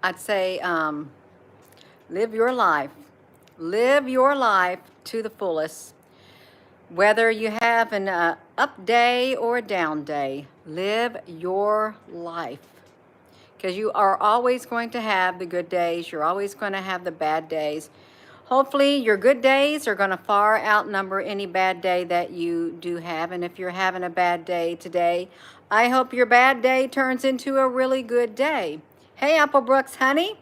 I'd say live your life. Live your life to the fullest. Whether you have an up day or a down day, live your life. Because you are always going to have the good days. You're always going to have the bad days. Hopefully, your good days are going to far outnumber any bad day that you do have. And if you're having a bad day today, I hope your bad day turns into a really good day. Hey, Applebrooks, honey.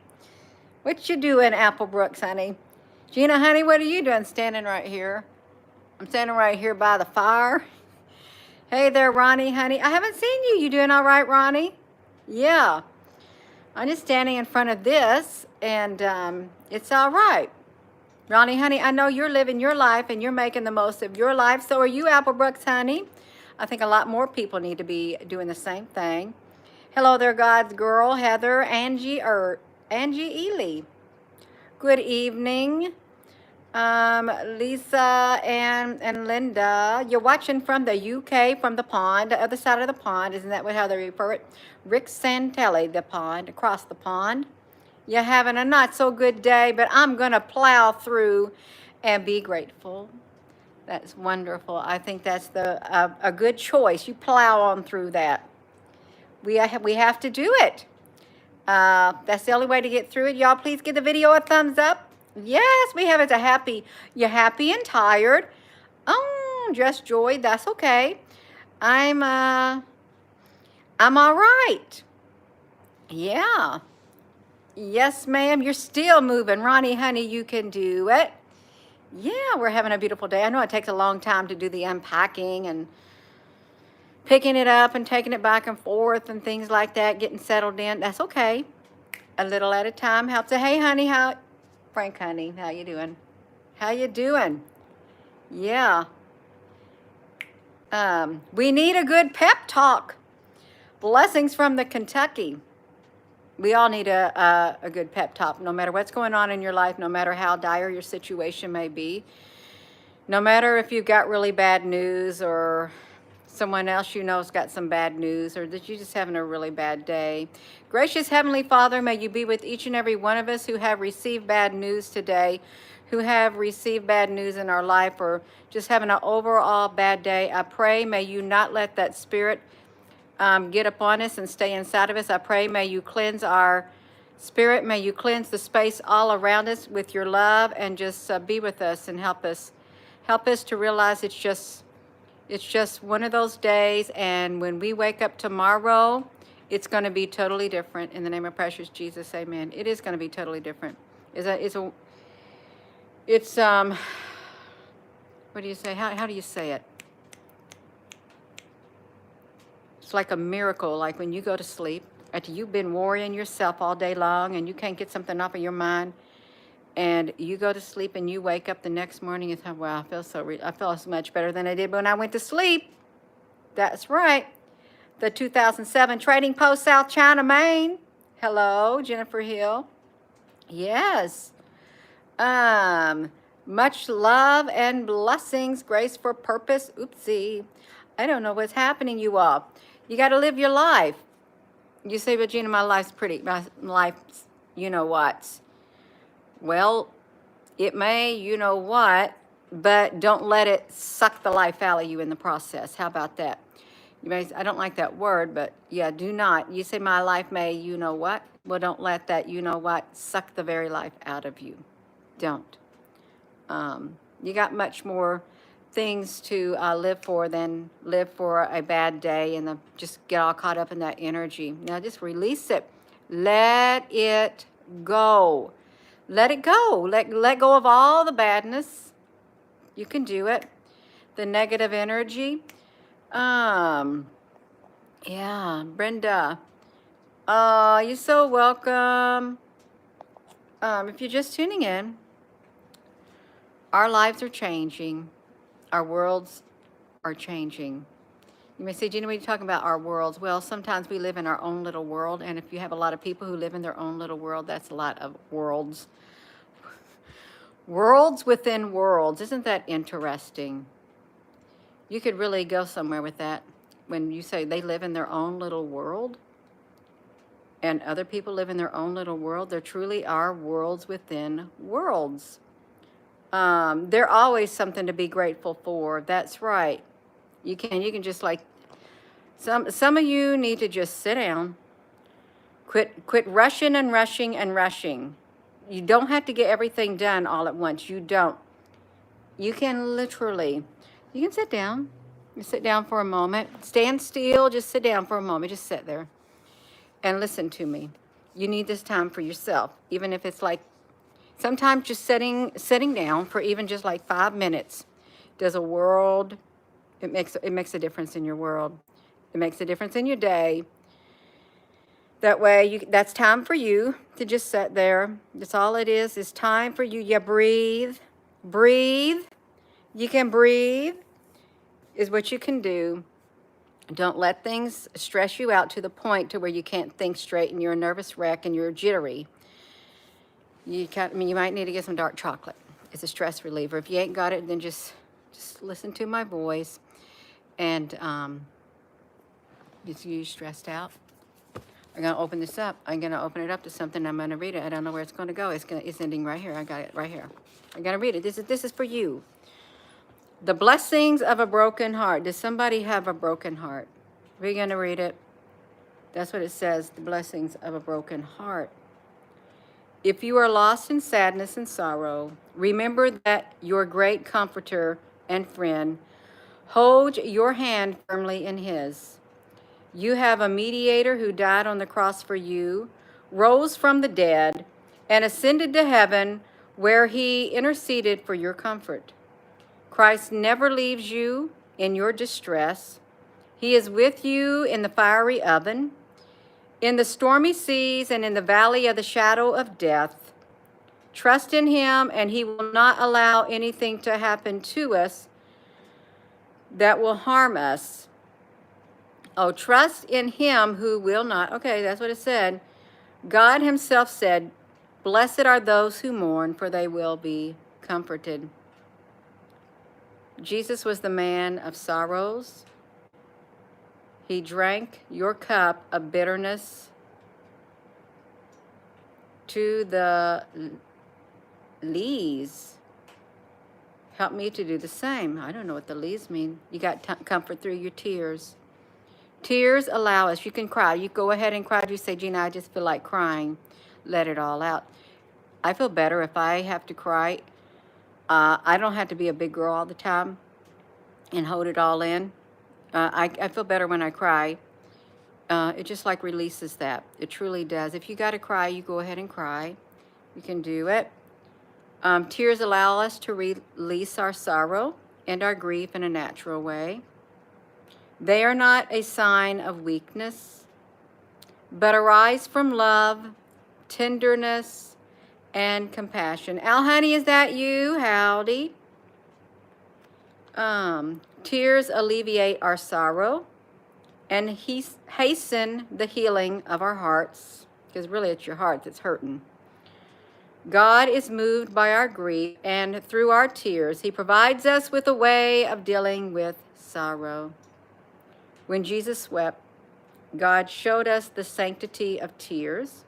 What you doing, Applebrooks, honey? Gina, honey, what are you doing standing right here? I'm standing right here by the fire. Hey there, Ronnie, honey. I haven't seen you. You doing all right, Ronnie? Yeah. I'm just standing in front of this, and it's all right. Ronnie, honey, I know you're living your life, and you're making the most of your life. So are you, Applebrooks, honey. I think a lot more people need to be doing the same thing. Hello there, God's girl, Heather, Angie Ely. Good evening. Lisa and Linda, you're watching from the UK, from the pond, the other side of the pond. Isn't that how they refer it? Rick Santelli, the pond, across the pond. You're having a not so good day, but I'm going to plow through and be grateful. That's wonderful. I think that's a good choice. You plow on through that. We have to do it. That's the only way to get through it. Y'all, please give the video a thumbs up. Yes, we have it. You're happy and tired. Oh, just joy. That's okay. I'm all right. Yeah. Yes, ma'am. You're still moving. Ronnie, honey, you can do it. Yeah, we're having a beautiful day. I know it takes a long time to do the unpacking and picking it up and taking it back and forth and things like that, getting settled in. That's okay. A little at a time helps. Hey, honey, Frank, honey, how you doing? How you doing? Yeah. We need a good pep talk. Blessings from the Kentucky. We all need a good pep talk, no matter what's going on in your life, no matter how dire your situation may be, no matter if you've got really bad news or someone else you know's got some bad news, or that you're just having a really bad day. Gracious Heavenly Father, may you be with each and every one of us who have received bad news today, who have received bad news in our life, or just having an overall bad day. I pray, may you not let that spirit get upon us and stay inside of us. I pray, may you cleanse our spirit. May you cleanse the space all around us with your love, and just be with us and help us. Help us to realize it's just one of those days, and when we wake up tomorrow, it's going to be totally different. In the name of precious Jesus, amen. It is going to be totally different. It's what do you say? How do you say it? It's like a miracle, like when you go to sleep, after you've been worrying yourself all day long and you can't get something off of your mind, and you go to sleep and you wake up the next morning and think, wow, I feel so much better than I did when I went to sleep. That's right. The 2007 Trading Post, South China, Maine. Hello, Jennifer Hill. Yes. Much love and blessings, grace for purpose. Oopsie. I don't know what's happening, you all. You got to live your life. You say, but Gina, my life's pretty. My life's, you know what? Well, it may, you know what, but don't let it suck the life out of you in the process. How about that? You may, I don't like that word, but yeah, do not. You say my life may, you know what? Well, don't let that, you know what, suck the very life out of you. Don't. You got much more things to live for than live for a bad day and just get all caught up in that energy. Now just release it. Let it go. Let it go. Let go of all the badness. You can do it. The negative energy. Yeah, Brenda. You're so welcome. If you're just tuning in, our lives are changing. Our worlds are changing. You may say, Gina, what are you talking about, our worlds? Well, sometimes we live in our own little world, and if you have a lot of people who live in their own little world, that's a lot of worlds. Worlds within worlds. Isn't that interesting? You could really go somewhere with that when you say they live in their own little world. and other people live in their own little world. There truly are worlds within worlds. There's always something to be grateful for. That's right. You can just like some of you need to just sit down. Quit rushing and rushing and rushing. You don't have to get everything done all at once. You don't. You can literally, you can sit down. You sit down for a moment. Stand still. Just sit down for a moment. Just sit there and listen to me. You need this time for yourself, even if it's like sometimes just sitting down for even just like 5 minutes does a world. It makes a difference in your world. It makes a difference in your day. That way, that's time for you to just sit there. That's all it is. It's time for you. You breathe. Breathe. You can breathe is what you can do. Don't let things stress you out to the point to where you can't think straight and you're a nervous wreck and you're jittery. You might need to get some dark chocolate. It's a stress reliever. If you ain't got it, then just listen to my voice. And is you stressed out? I'm gonna open this up. I'm gonna open it up to something. I'm gonna read it. I don't know where it's gonna go. It's ending right here. I got it right here. I'm gonna read it. This is for you. The blessings of a broken heart. Does somebody have a broken heart? We're gonna read it. That's what it says. The blessings of a broken heart. If you are lost in sadness and sorrow, remember that your great comforter and friend holds your hand firmly in his. You have a mediator who died on the cross for you, rose from the dead, and ascended to heaven where he interceded for your comfort. Christ never leaves you in your distress. He is with you in the fiery oven, in the stormy seas, and in the valley of the shadow of death. Trust in him, and he will not allow anything to happen to us that will harm us. Oh, trust in him who will not. Okay, that's what it said. God himself said, blessed are those who mourn, for they will be comforted. Jesus was the man of sorrows. He drank your cup of bitterness to the lees. Help me to do the same. I don't know what the lees mean. You got comfort through your tears. Tears allow us. You can cry. You go ahead and cry. You say, Gina, I just feel like crying. Let it all out. I feel better if I have to cry. I don't have to be a big girl all the time and hold it all in. I feel better when I cry. It just like releases that. It truly does. If you got to cry, you go ahead and cry. You can do it. Tears allow us to release our sorrow and our grief in a natural way. They are not a sign of weakness, but arise from love, tenderness, and compassion. Al, honey, is that you? Howdy. Tears alleviate our sorrow and hasten the healing of our hearts, because really it's your heart that's hurting. God is moved by our grief, and through our tears, he provides us with a way of dealing with sorrow. When Jesus wept, God showed us the sanctity of tears.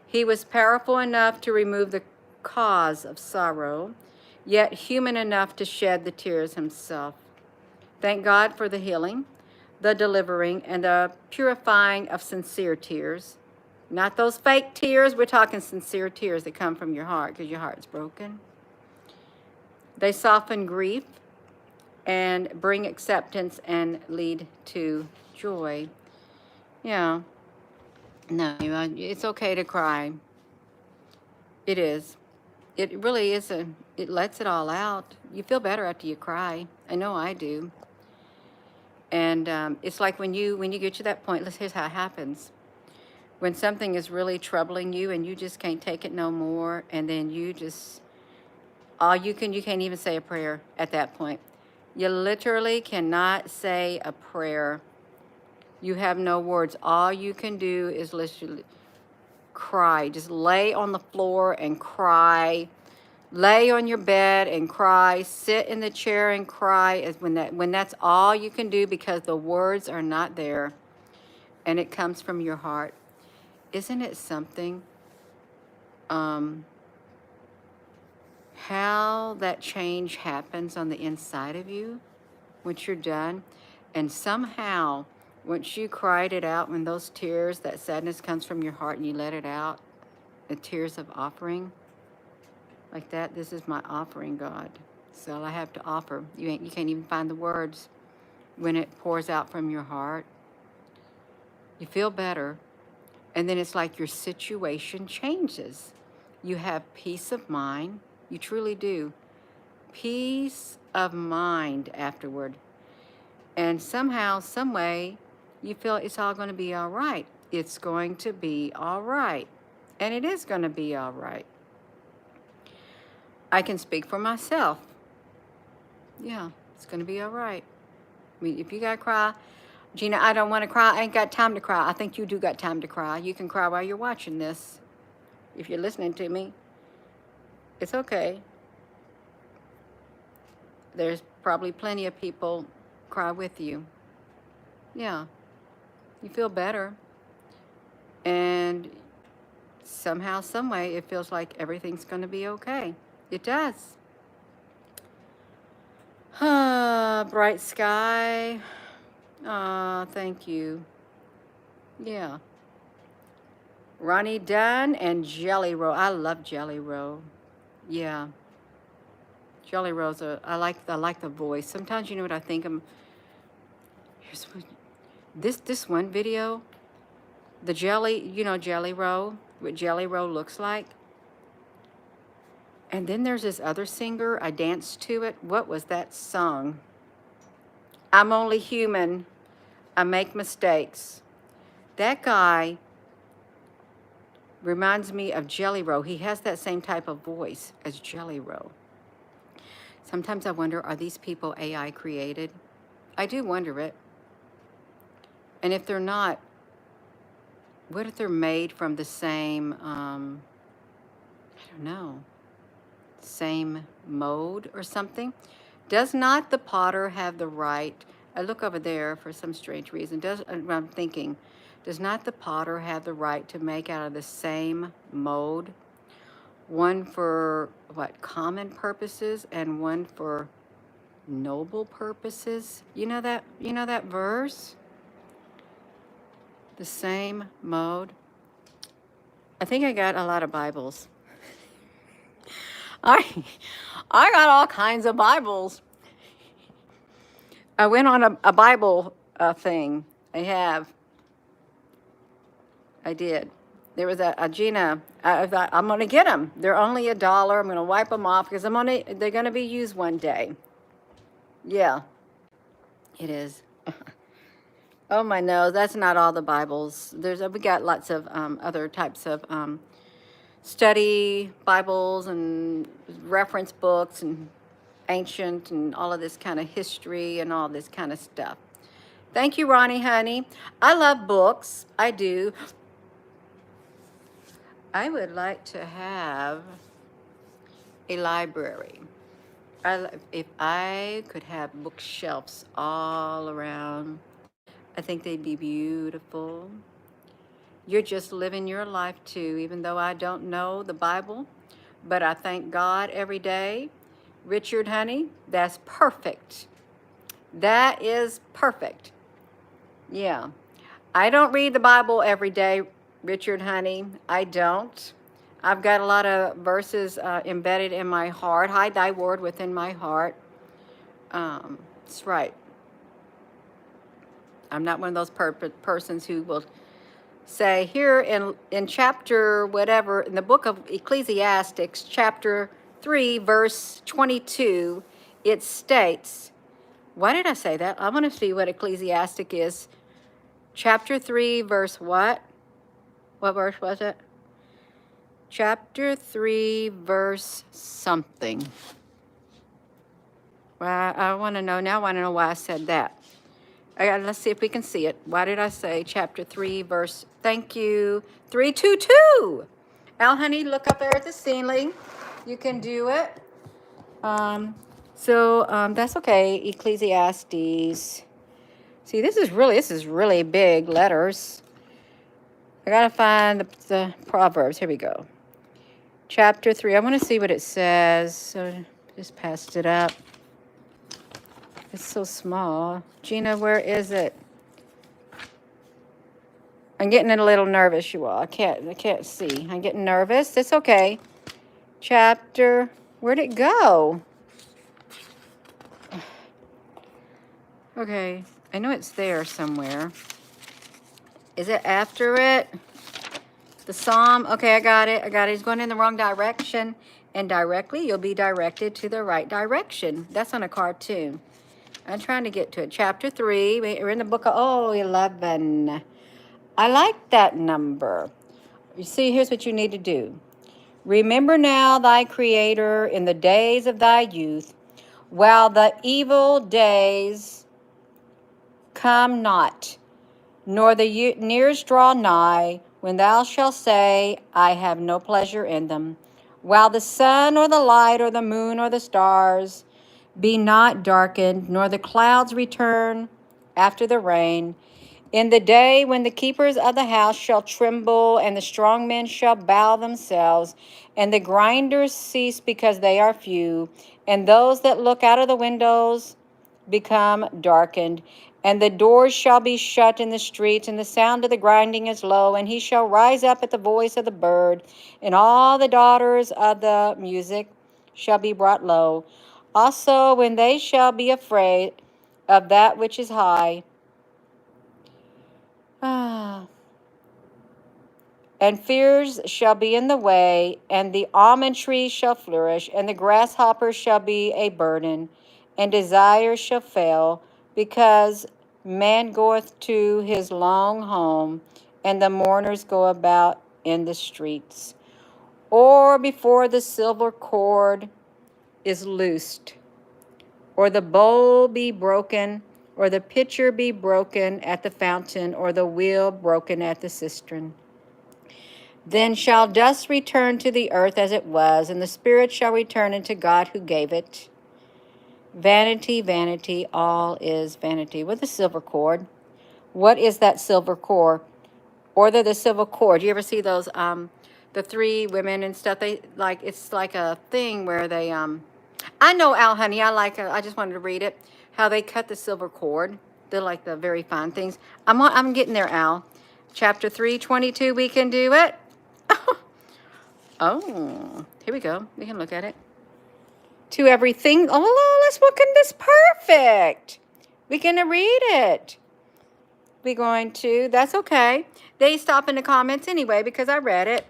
He was powerful enough to remove the cause of sorrow, yet human enough to shed the tears himself. Thank God for the healing, the delivering, and the purifying of sincere tears. Not those fake tears. We're talking sincere tears that come from your heart because your heart's broken. They soften grief and bring acceptance and lead to joy. Yeah. No, it's okay to cry. It is. It really is it lets it all out. You feel better after you cry. I know I do. And it's like when you get to that point, here's how it happens. When something is really troubling you and you just can't take it no more, and then you can't even say a prayer at that point. You literally cannot say a prayer. You have no words. All you can do is literally cry. Just lay on the floor and cry. Lay on your bed and cry. Sit in the chair and cry. When that's all you can do, because the words are not there, and it comes from your heart. Isn't it something? How that change happens on the inside of you once you're done. And somehow, once you cried it out, when those tears, that sadness comes from your heart and you let it out, the tears of offering, like that, this is my offering, God. So all I have to offer. You can't even find the words. When it pours out from your heart, you feel better. And then it's like your situation changes. You have peace of mind. You truly do. Peace of mind afterward. And somehow, some way, you feel it's all going to be all right. It's going to be all right. And it is going to be all right. I can speak for myself. Yeah, it's going to be all right. I mean, if you got to cry, Gina, I don't want to cry. I ain't got time to cry. I think you do got time to cry. You can cry while you're watching this. If you're listening to me, it's okay. There's probably plenty of people cry with you. Yeah, you feel better. And somehow, some way, it feels like everything's going to be okay. It does. Bright sky. Thank you. Yeah. Ronnie Dunn and Jelly Roll. I love Jelly Roll. Yeah. Jelly Roll's I like the voice. Sometimes you know what I think here's this one video. The Jelly, Jelly Roll, what Jelly Roll looks like. And then there's this other singer. I danced to it. What was that song? I'm only human. I make mistakes. That guy reminds me of Jelly Roll. He has that same type of voice as Jelly Roll. Sometimes I wonder, are these people AI created? I do wonder it. And if they're not, what if they're made from the same, I don't know, same mode or something? Does not the potter have the right? I look over there for some strange reason. I'm thinking, does not the potter have the right to make out of the same mold? One for common purposes and one for noble purposes. You know that verse? The same mode. I think I got a lot of Bibles. I got all kinds of Bibles. I went on a Bible thing. I did. There was a Gina. I thought, I'm going to get them. They're only $1. I'm going to wipe them off because they're going to be used one day. Yeah, it is. Oh, my nose. That's not all the Bibles. We got lots of other types of study Bibles and reference books and ancient and all of this kind of history and all this kind of stuff. Thank you, Ronnie, honey. I love books. I do. I would like to have a library. If I could have bookshelves all around, I think they'd be beautiful. You're just living your life too, even though I don't know the Bible, but I thank God every day. Richard, honey, that's perfect. That is perfect. Yeah. I don't read the Bible every day, Richard, honey. I don't. I've got a lot of verses embedded in my heart. Hide thy word within my heart. That's right. I'm not one of those persons who will say here in chapter whatever, in the book of Ecclesiastes, chapter 3, verse 22, it states, why did I say that? I want to see what Ecclesiastic is. Chapter 3, verse what? What verse was it? Chapter 3, verse something. Well, I want to know now. I want to know why I said that. Let's see if we can see it. Why did I say chapter 3, verse, thank you, 322. Al, honey, look up there at the ceiling. You can do it. That's okay. Ecclesiastes. See, this is really big letters. I gotta find the Proverbs. Here we go. Chapter 3. I want to see what it says. So just passed it up. It's so small. Gina, where is it? I'm getting a little nervous, you all. I can't see. I'm getting nervous. It's okay. Chapter. Where'd it go? Okay. I know it's there somewhere. Is it after it? The Psalm. Okay, I got it. He's going in the wrong direction. And directly, you'll be directed to the right direction. That's on a cartoon. I'm trying to get to it. Chapter 3. We're in the book of, 11. I like that number. You see, here's what you need to do. Remember now thy Creator in the days of thy youth, while the evil days come not, nor the years draw nigh, when thou shalt say, I have no pleasure in them. While the sun or the light or the moon or the stars be not darkened, nor the clouds return after the rain, in the day when the keepers of the house shall tremble, and the strong men shall bow themselves, and the grinders cease because they are few, and those that look out of the windows become darkened, and the doors shall be shut in the streets, and the sound of the grinding is low, and he shall rise up at the voice of the bird, and all the daughters of the music shall be brought low. Also, when they shall be afraid of that which is high, and fears shall be in the way, and the almond tree shall flourish, and the grasshopper shall be a burden, and desire shall fail, because man goeth to his long home, and the mourners go about in the streets. Or before the silver cord is loosed, or the bowl be broken, or the pitcher be broken at the fountain, or the wheel broken at the cistern. Then shall dust return to the earth as it was, and the spirit shall return unto God who gave it. Vanity, vanity, all is vanity. With a silver cord. What is that silver cord? Or the silver cord. You ever see those, the three women and stuff? They like, it's like a thing where they, I know, Al, honey, I just wanted to read it. How they cut the silver cord. They're like the very fine things. I'm getting there, Al. Chapter 3:22, we can do it. Oh, here we go. We can look at it. To everything. Oh, let's look at this. Perfect. We're going to read it. We're going to. That's okay. They stop in the comments anyway because I read it.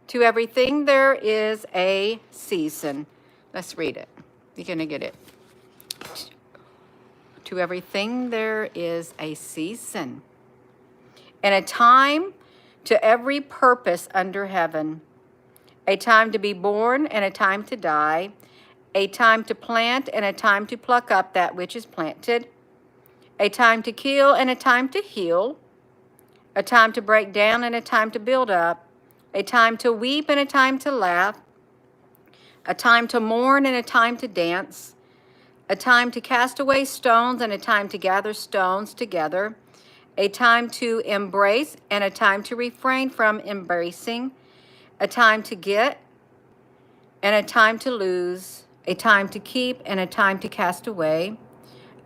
To everything there is a season. Let's read it. We're going to get it. To everything there is a season. And a time to every purpose under heaven. A time to be born and a time to die, a time to plant and a time to pluck up that which is planted, a time to kill and a time to heal, a time to break down and a time to build up, a time to weep and a time to laugh, a time to mourn and a time to dance, a time to cast away stones and a time to gather stones together, a time to embrace and a time to refrain from embracing, a time to get and a time to lose, a time to keep and a time to cast away,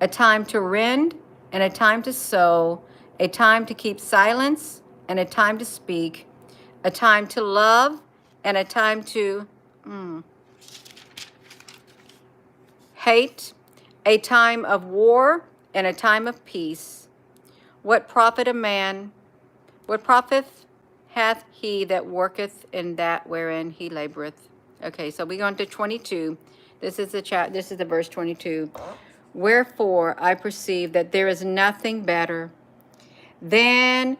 a time to rend and a time to sow, a time to keep silence and a time to speak, a time to love and a time to hate, a time of war and a time of peace. What profit a man? What profit hath he that worketh in that wherein he laboreth? Okay, so we go on to 22. This is the verse 22. Wherefore I perceive that there is nothing better than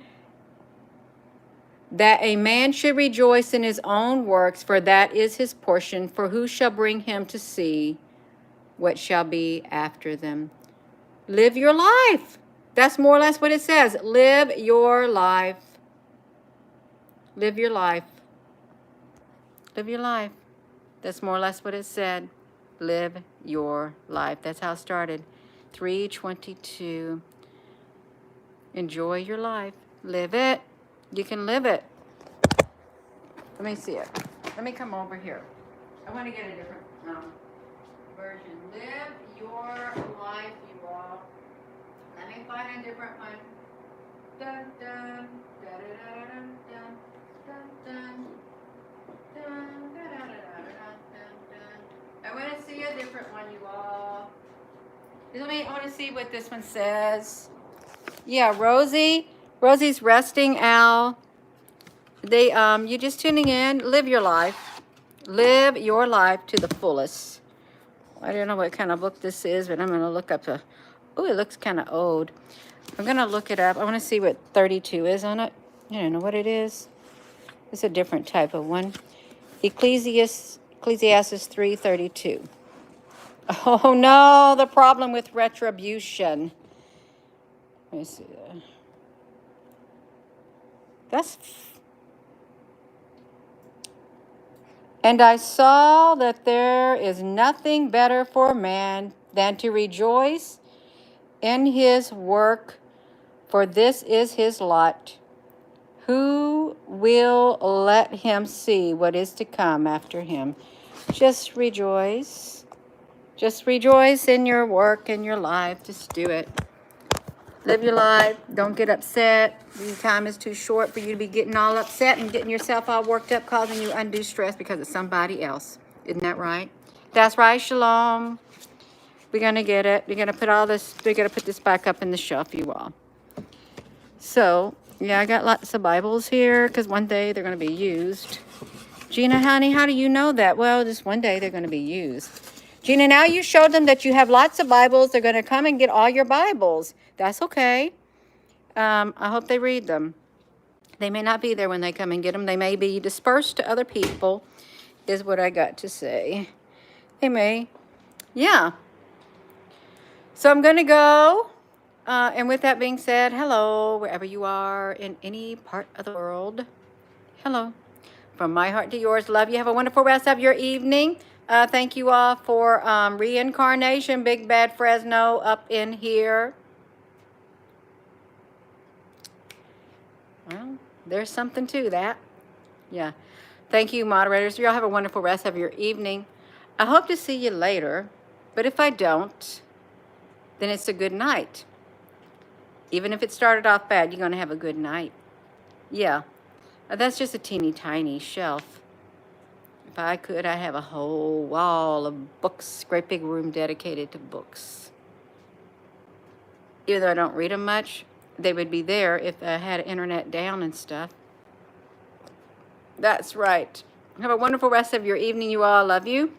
that a man should rejoice in his own works, for that is his portion. For who shall bring him to see what shall be after them? Live your life. That's more or less what it says. Live your life. Live your life. Live your life. That's more or less what it said. Live your life. That's how it started. 3:22. Enjoy your life. Live it. You can live it. Let me see it. Let me come over here. I want to get a different version. Live your life, you all. Let me find a different one. Dun, dun, da, da, da, dun, dun, dun, dun, dun, da, da, da, da, dun, dun. I want to see a different one, you all. I want to see what this one says. Yeah, Rosie's resting, Al. You just tuning in. Live your life. Live your life to the fullest. I don't know what kind of book this is, but I'm going to look up oh, it looks kind of old. I'm going to look it up. I want to see what 32 is on it. I don't know what it is. It's a different type of one. Ecclesiastes 3:32. Oh, no, the problem with retribution. Let me see that. And I saw that there is nothing better for man than to rejoice in his work, for this is his lot. Who will let him see what is to come after him? Just rejoice. Just rejoice in your work and your life. Just do it. Live your life. Don't get upset. The time is too short for you to be getting all upset and getting yourself all worked up, causing you undue stress because of somebody else. Isn't that right? That's right, Shalom. We're going to get it. We're going to put all this, we're going to put this back up in the shelf, you all. So, yeah, I got lots of Bibles here because one day they're going to be used. Gina, honey, how do you know that? Well, just one day they're going to be used. Gina, now you showed them that you have lots of Bibles. They're going to come and get all your Bibles. That's okay. I hope they read them. They may not be there when they come and get them. They may be dispersed to other people, is what I got to say. They may. Yeah. So I'm going to go. And with that being said, hello, wherever you are in any part of the world. Hello. From my heart to yours, love you. Have a wonderful rest of your evening. Thank you all for reincarnation. Big Bad Fresno up in here. Well, there's something to that. Yeah. Thank you, moderators. You all have a wonderful rest of your evening. I hope to see you later. But if I don't, then it's a good night. Even if it started off bad, you're going to have a good night. Yeah. That's just a teeny tiny shelf. If I could, I'd have a whole wall of books, great big room dedicated to books. Even though I don't read them much, they would be there if I had internet down and stuff. That's right. Have a wonderful rest of your evening, you all. Love you.